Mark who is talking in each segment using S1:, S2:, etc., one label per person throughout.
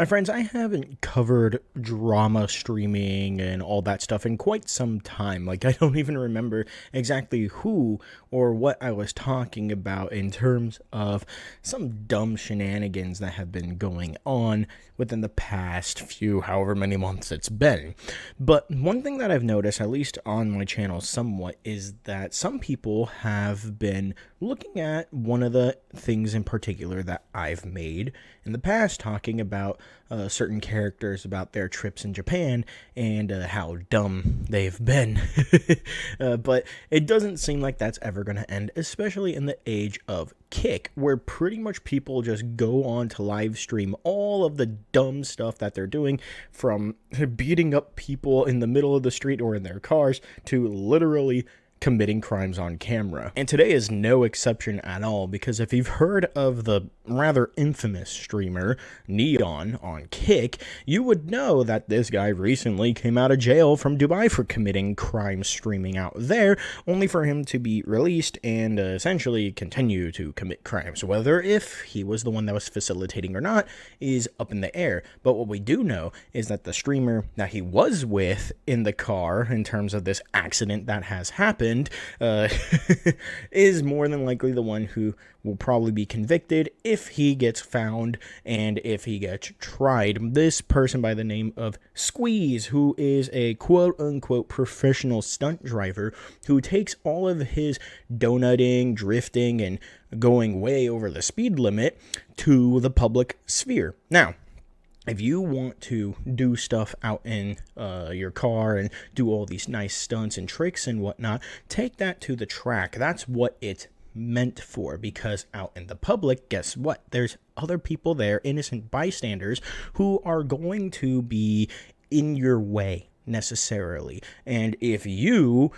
S1: My friends, I haven't covered drama streaming and all that stuff in quite some time. Like, I don't even remember exactly who or what I was talking about in terms of some dumb shenanigans that have been going on within the past few, however many months it's been. But one thing that I've noticed, at least on my channel somewhat, is that some people have been looking at one of the things in particular that I've made in the past, talking about certain characters, about their trips in Japan, and how dumb they've been. But it doesn't seem like that's ever going to end, especially in the age of Kick, where pretty much people just go on to live stream all of the dumb stuff that they're doing, from beating up people in the middle of the street or in their cars to literally committing crimes on camera. And today is no exception at all, because if you've heard of the rather infamous streamer Neon on Kick, you would know that this guy recently came out of jail from Dubai for committing crime streaming out there, only for him to be released and essentially continue to commit crimes. Whether if he was the one that was facilitating or not is up in the air. But what we do know is that the streamer that he was with in the car, in terms of this accident that has happened, is more than likely the one who will probably be convicted if he gets found and if he gets tried. This person by the name of Squeeze, who is a quote-unquote professional stunt driver who takes all of his donutting, drifting, and going way over the speed limit to the public sphere. Now, if you want to do stuff out in your car and do all these nice stunts and tricks and whatnot, take that to the track. That's what it's meant for, because out in the public, guess what? There's other people there, innocent bystanders, who are going to be in your way necessarily. And if you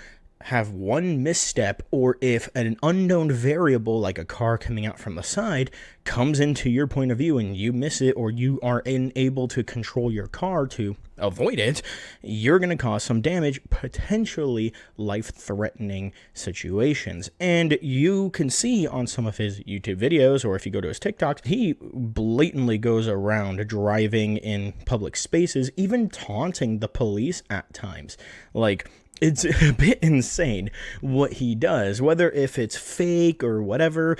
S1: have one misstep, or if an unknown variable like a car coming out from the side comes into your point of view and you miss it, or you are unable to control your car to avoid it, you're going to cause some damage, potentially life-threatening situations. And you can see on some of his YouTube videos, or if you go to his TikToks, he blatantly goes around driving in public spaces, even taunting the police at times. Like, it's a bit insane what he does, whether if it's fake or whatever.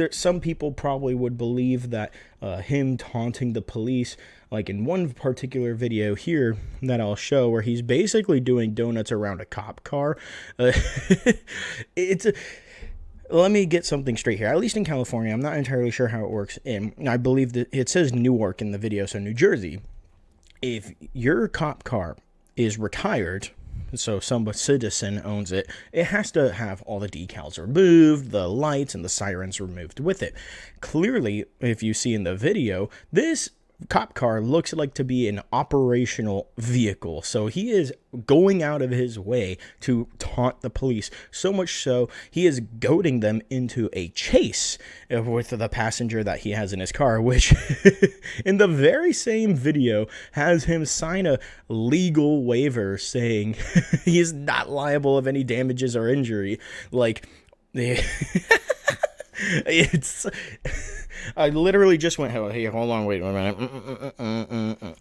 S1: Some people probably would believe that him taunting the police, like in one particular video here that I'll show, where he's basically doing donuts around a cop car. Let me get something straight here. At least in California, I'm not entirely sure how it works. I believe that it says Newark in the video, so New Jersey. If your cop car is retired, so some citizen owns it, it has to have all the decals removed, the lights and the sirens removed with it. Clearly, if you see in the video, this cop car looks like to be an operational vehicle. So he is going out of his way to taunt the police. So much so, he is goading them into a chase with the passenger that he has in his car, which in the very same video has him sign a legal waiver saying he is not liable of any damages or injury. Like, it's... I literally just went, hey, hold on, wait a minute.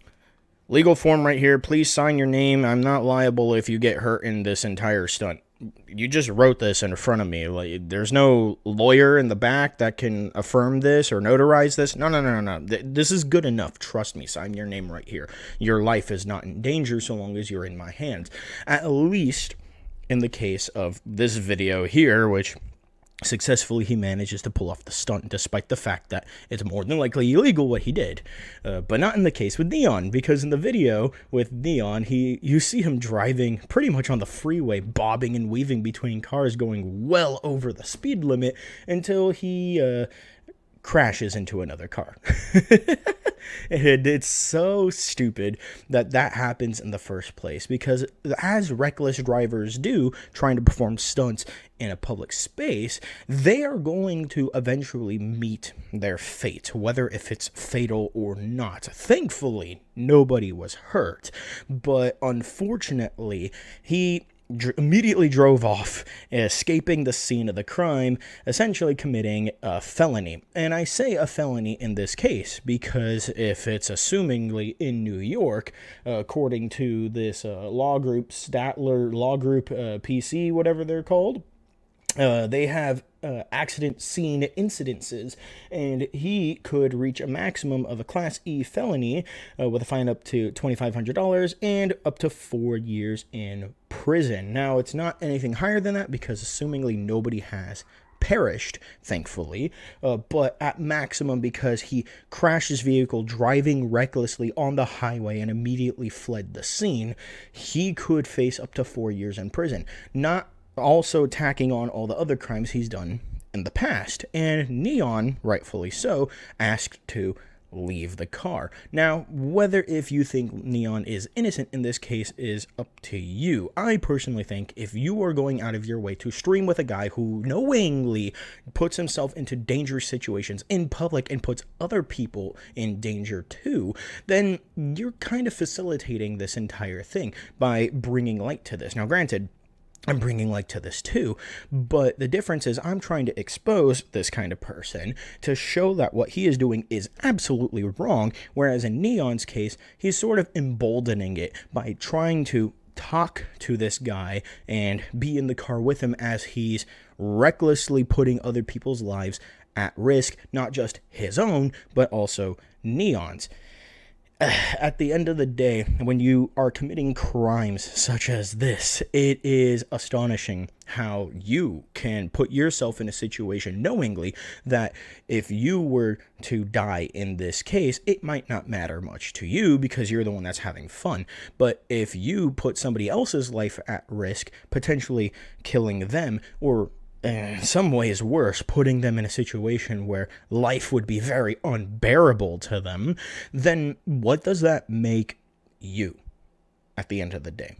S1: Legal form right here. Please sign your name. I'm not liable if you get hurt in this entire stunt. You just wrote this in front of me. Like, there's no lawyer in the back that can affirm this or notarize this. No. This is good enough. Trust me. Sign your name right here. Your life is not in danger so long as you're in my hands. At least in the case of this video here, which successfully he manages to pull off the stunt, despite the fact that it's more than likely illegal what he did. But not in the case with Neon, because in the video with Neon, you see him driving pretty much on the freeway, bobbing and weaving between cars, going well over the speed limit until he crashes into another car. And it's so stupid that happens in the first place, because as reckless drivers do, trying to perform stunts in a public space, they are going to eventually meet their fate, whether if it's fatal or not. Thankfully, nobody was hurt, but unfortunately, he immediately drove off, escaping the scene of the crime, essentially committing a felony. And I say a felony in this case because if it's assumingly in New York, according to this law group, Statler Law Group PC, whatever they're called, they have accident scene incidences, and he could reach a maximum of a Class E felony with a fine up to $2,500 and up to 4 years in prison. Now, it's not anything higher than that because assumingly nobody has perished, thankfully, but at maximum because he crashed his vehicle driving recklessly on the highway and immediately fled the scene, he could face up to 4 years in prison. Not also tacking on all the other crimes he's done in the past. And Neon, rightfully so, asked to leave the car. Now, whether if you think Neon is innocent in this case is up to you. I personally think if you are going out of your way to stream with a guy who knowingly puts himself into dangerous situations in public and puts other people in danger too, then you're kind of facilitating this entire thing by bringing light to this. Now, granted, I'm bringing light to this too, but the difference is I'm trying to expose this kind of person to show that what he is doing is absolutely wrong, whereas in Neon's case, he's sort of emboldening it by trying to talk to this guy and be in the car with him as he's recklessly putting other people's lives at risk, not just his own, but also Neon's. At the end of the day, when you are committing crimes such as this, it is astonishing how you can put yourself in a situation knowingly that if you were to die in this case, it might not matter much to you because you're the one that's having fun. But if you put somebody else's life at risk, potentially killing them, or in some ways worse, putting them in a situation where life would be very unbearable to them, then what does that make you at the end of the day?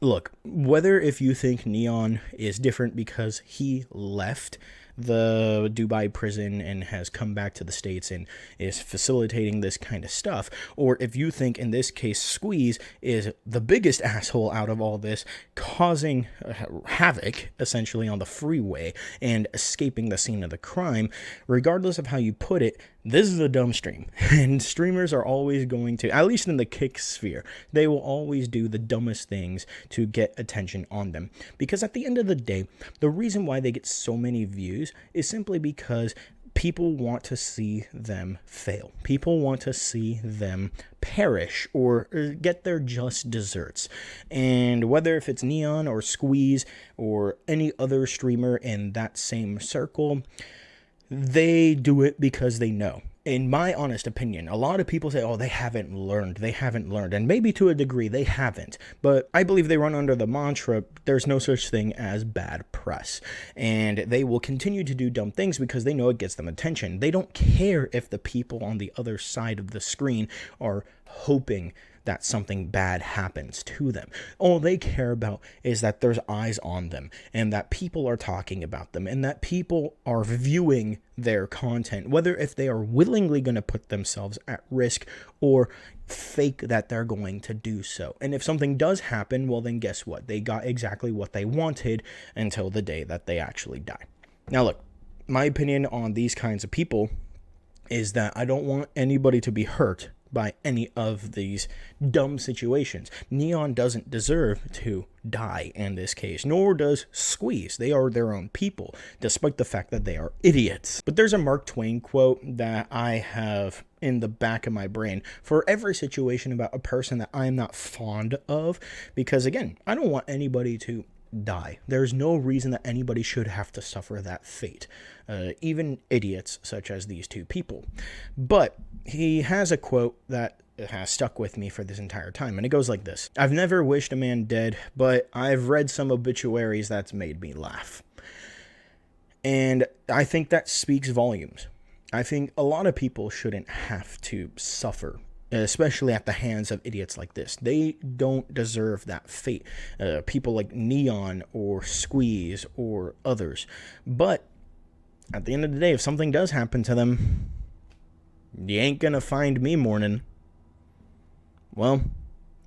S1: Look, whether if you think Neon is different because he left the Dubai prison and has come back to the States and is facilitating this kind of stuff, or if you think in this case Squeeze is the biggest asshole out of all this, causing havoc essentially on the freeway and escaping the scene of the crime, regardless of how you put it, this is a dumb stream. And streamers are always going to, at least in the kick sphere, they will always do the dumbest things to get attention on them. Because at the end of the day, the reason why they get so many views is simply because people want to see them fail. People want to see them perish or get their just desserts. And whether if it's Neon or Squeeze or any other streamer in that same circle, they do it because they know. In my honest opinion, a lot of people say, oh, they haven't learned. And maybe to a degree they haven't. But I believe they run under the mantra, there's no such thing as bad press. And they will continue to do dumb things because they know it gets them attention. They don't care if the people on the other side of the screen are hoping that something bad happens to them. All they care about is that there's eyes on them and that people are talking about them and that people are viewing their content, whether if they are willingly going to put themselves at risk or fake that they're going to do so. And if something does happen, well, then guess what? They got exactly what they wanted until the day that they actually die. Now, look, my opinion on these kinds of people is that I don't want anybody to be hurt by any of these dumb situations. Neon doesn't deserve to die in this case, nor does Squeeze. They are their own people, despite the fact that they are idiots. But there's a Mark Twain quote that I have in the back of my brain for every situation about a person that I'm not fond of, because again, I don't want anybody to die. There's no reason that anybody should have to suffer that fate, even idiots such as these two people. But he has a quote that has stuck with me for this entire time, and it goes like this: I've never wished a man dead, but I've read some obituaries that's made me laugh. And I think that speaks volumes. I think a lot of people shouldn't have to suffer, especially at the hands of idiots like this. They don't deserve that fate. People like Neon or Squeeze or others. But at the end of the day, if something does happen to them, you ain't gonna find me mourning. Well,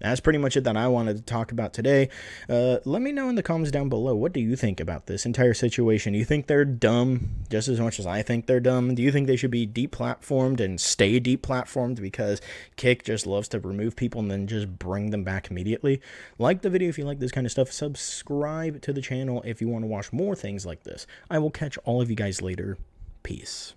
S1: that's pretty much it that I wanted to talk about today. Let me know in the comments down below, what do you think about this entire situation? Do you think they're dumb just as much as I think they're dumb? Do you think they should be deplatformed and stay deplatformed because Kick just loves to remove people and then just bring them back immediately? Like the video if you like this kind of stuff. Subscribe to the channel if you want to watch more things like this. I will catch all of you guys later. Peace.